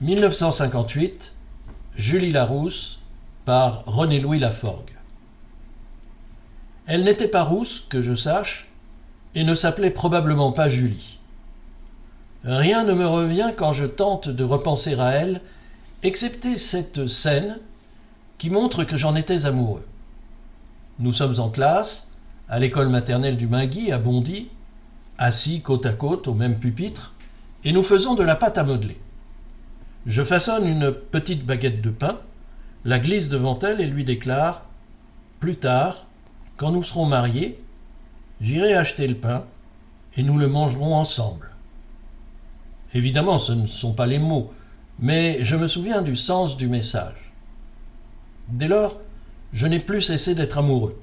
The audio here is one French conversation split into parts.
1958, Julie Larousse par René-Louis Laforgue. Elle n'était pas rousse, que je sache, et ne s'appelait probablement pas Julie. Rien ne me revient quand je tente de repenser à elle, excepté cette scène qui montre que j'en étais amoureux. Nous sommes en classe, à l'école maternelle du Minguy, à Bondy, assis côte à côte au même pupitre, et nous faisons de la pâte à modeler. Je façonne une petite baguette de pain, la glisse devant elle et lui déclare « Plus tard, quand nous serons mariés, j'irai acheter le pain et nous le mangerons ensemble. » Évidemment, ce ne sont pas les mots, mais je me souviens du sens du message. Dès lors, je n'ai plus cessé d'être amoureux,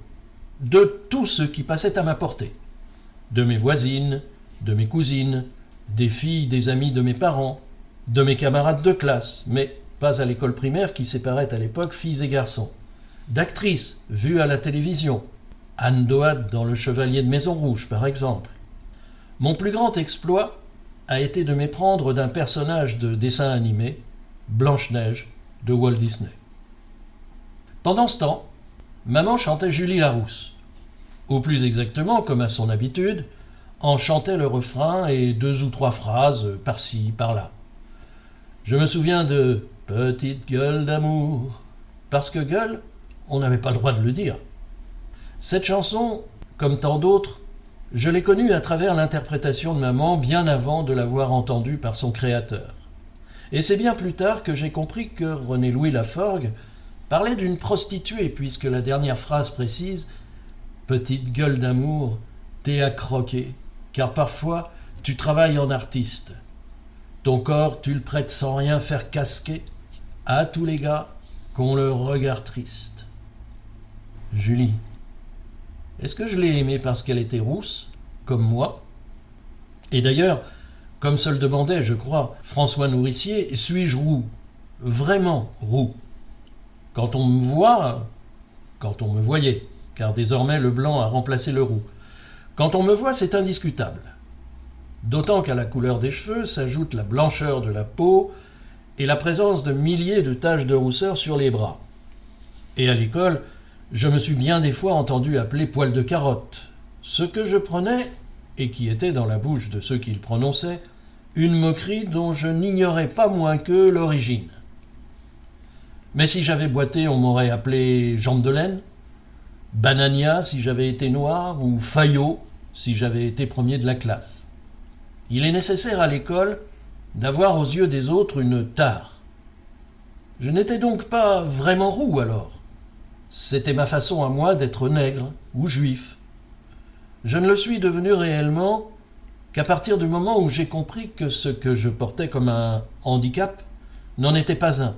de tout ce qui passait à ma portée, de mes voisines, de mes cousines, des filles des amis de mes parents, de mes camarades de classe, mais pas à l'école primaire qui séparait à l'époque filles et garçons, d'actrices vues à la télévision, Anne Doat dans Le Chevalier de Maison Rouge par exemple. Mon plus grand exploit a été de m'éprendre d'un personnage de dessin animé, Blanche-Neige, de Walt Disney. Pendant ce temps, maman chantait Julie Larousse, ou plus exactement, comme à son habitude, en chantait le refrain et 2 ou 3 phrases par-ci, par-là. Je me souviens de « Petite gueule d'amour », parce que gueule, on n'avait pas le droit de le dire. Cette chanson, comme tant d'autres, je l'ai connue à travers l'interprétation de maman bien avant de l'avoir entendue par son créateur. Et c'est bien plus tard que j'ai compris que René-Louis Laforgue parlait d'une prostituée, puisque la dernière phrase précise « Petite gueule d'amour, t'es à croquer, car parfois tu travailles en artiste. Ton corps, tu le prêtes sans rien faire casquer à tous les gars qu'ont le regard triste. » Julie. Est-ce que je l'ai aimée parce qu'elle était rousse, comme moi? Et d'ailleurs, comme se le demandait, je crois, François Nourricier, suis-je roux? Vraiment roux? Quand on me voyait, car désormais le blanc a remplacé le roux. Quand on me voit, c'est indiscutable. D'autant qu'à la couleur des cheveux s'ajoute la blancheur de la peau et la présence de milliers de taches de rousseur sur les bras. Et à l'école, je me suis bien des fois entendu appeler poil de carotte, ce que je prenais, et qui était dans la bouche de ceux qui le prononçaient, une moquerie dont je n'ignorais pas moins que l'origine. Mais si j'avais boité, on m'aurait appelé jambe de laine, banania si j'avais été noir, ou faillot si j'avais été premier de la classe. Il est nécessaire à l'école d'avoir aux yeux des autres une tare. Je n'étais donc pas vraiment roux alors. C'était ma façon à moi d'être nègre ou juif. Je ne le suis devenu réellement qu'à partir du moment où j'ai compris que ce que je portais comme un handicap n'en était pas un,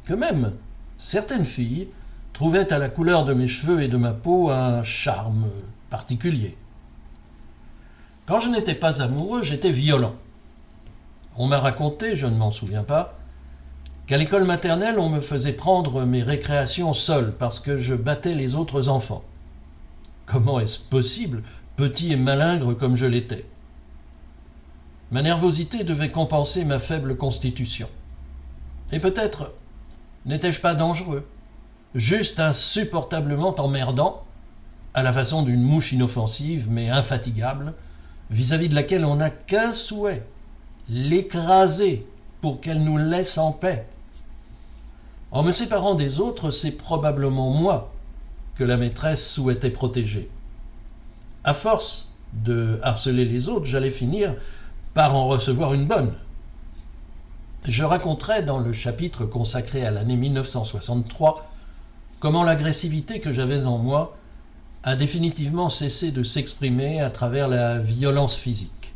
que même certaines filles trouvaient à la couleur de mes cheveux et de ma peau un charme particulier. Quand je n'étais pas amoureux, j'étais violent. On m'a raconté, je ne m'en souviens pas, qu'à l'école maternelle, on me faisait prendre mes récréations seul parce que je battais les autres enfants. Comment est-ce possible, petit et malingre comme je l'étais? Ma nervosité devait compenser ma faible constitution. Et peut-être n'étais-je pas dangereux, juste insupportablement emmerdant, à la façon d'une mouche inoffensive mais infatigable, vis-à-vis de laquelle on n'a qu'un souhait, l'écraser pour qu'elle nous laisse en paix. En me séparant des autres, c'est probablement moi que la maîtresse souhaitait protéger. À force de harceler les autres, j'allais finir par en recevoir une bonne. Je raconterai dans le chapitre consacré à l'année 1963 comment l'agressivité que j'avais en moi a définitivement cessé de s'exprimer à travers la violence physique.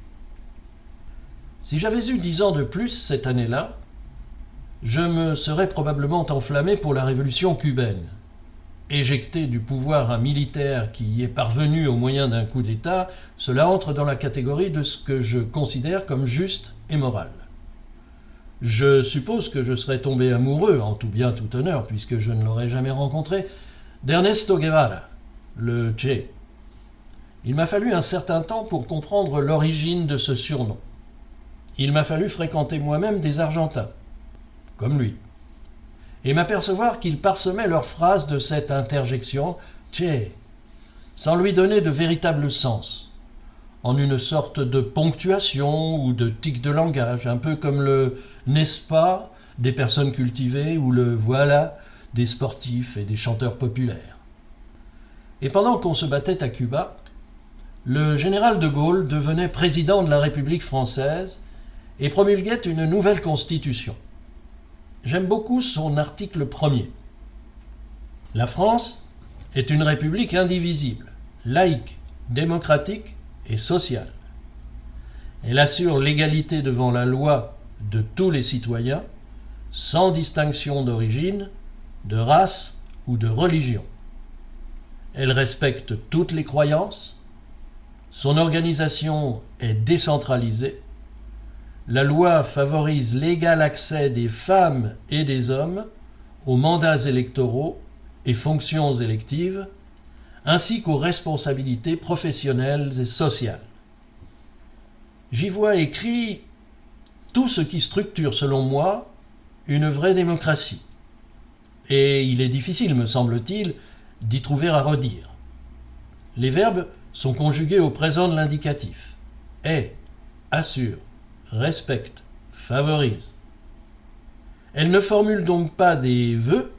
Si j'avais eu 10 ans de plus cette année-là, je me serais probablement enflammé pour la révolution cubaine. Éjecté du pouvoir un militaire qui y est parvenu au moyen d'un coup d'État, cela entre dans la catégorie de ce que je considère comme juste et moral. Je suppose que je serais tombé amoureux, en tout bien tout honneur, puisque je ne l'aurais jamais rencontré, d'Ernesto Guevara, le Che. Il m'a fallu un certain temps pour comprendre l'origine de ce surnom. Il m'a fallu fréquenter moi-même des Argentins. comme lui, et m'apercevoir qu'ils parsemaient leurs phrases de cette interjection « tché », sans lui donner de véritable sens, en une sorte de ponctuation ou de tic de langage, un peu comme le « n'est-ce pas » des personnes cultivées ou le « voilà » des sportifs et des chanteurs populaires. Et pendant qu'on se battait à Cuba, le général de Gaulle devenait président de la République française et promulguait une nouvelle constitution. J'aime beaucoup son article 1er. La France est une république indivisible, laïque, démocratique et sociale. Elle assure l'égalité devant la loi de tous les citoyens, sans distinction d'origine, de race ou de religion. Elle respecte toutes les croyances, son organisation est décentralisée, la loi favorise l'égal accès des femmes et des hommes aux mandats électoraux et fonctions électives, ainsi qu'aux responsabilités professionnelles et sociales. J'y vois écrit tout ce qui structure, selon moi, une vraie démocratie. Et il est difficile, me semble-t-il, d'y trouver à redire. Les verbes sont conjugués au présent de l'indicatif. Est, assure, respecte, favorise. Elle ne formule donc pas des vœux,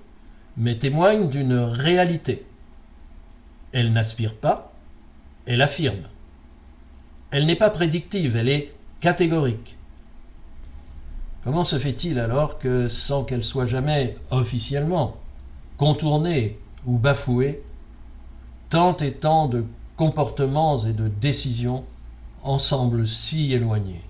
mais témoigne d'une réalité. Elle n'aspire pas, elle affirme. Elle n'est pas prédictive, elle est catégorique. Comment se fait-il alors que, sans qu'elle soit jamais officiellement contournée ou bafouée, tant et tant de comportements et de décisions en semblent si éloignés ?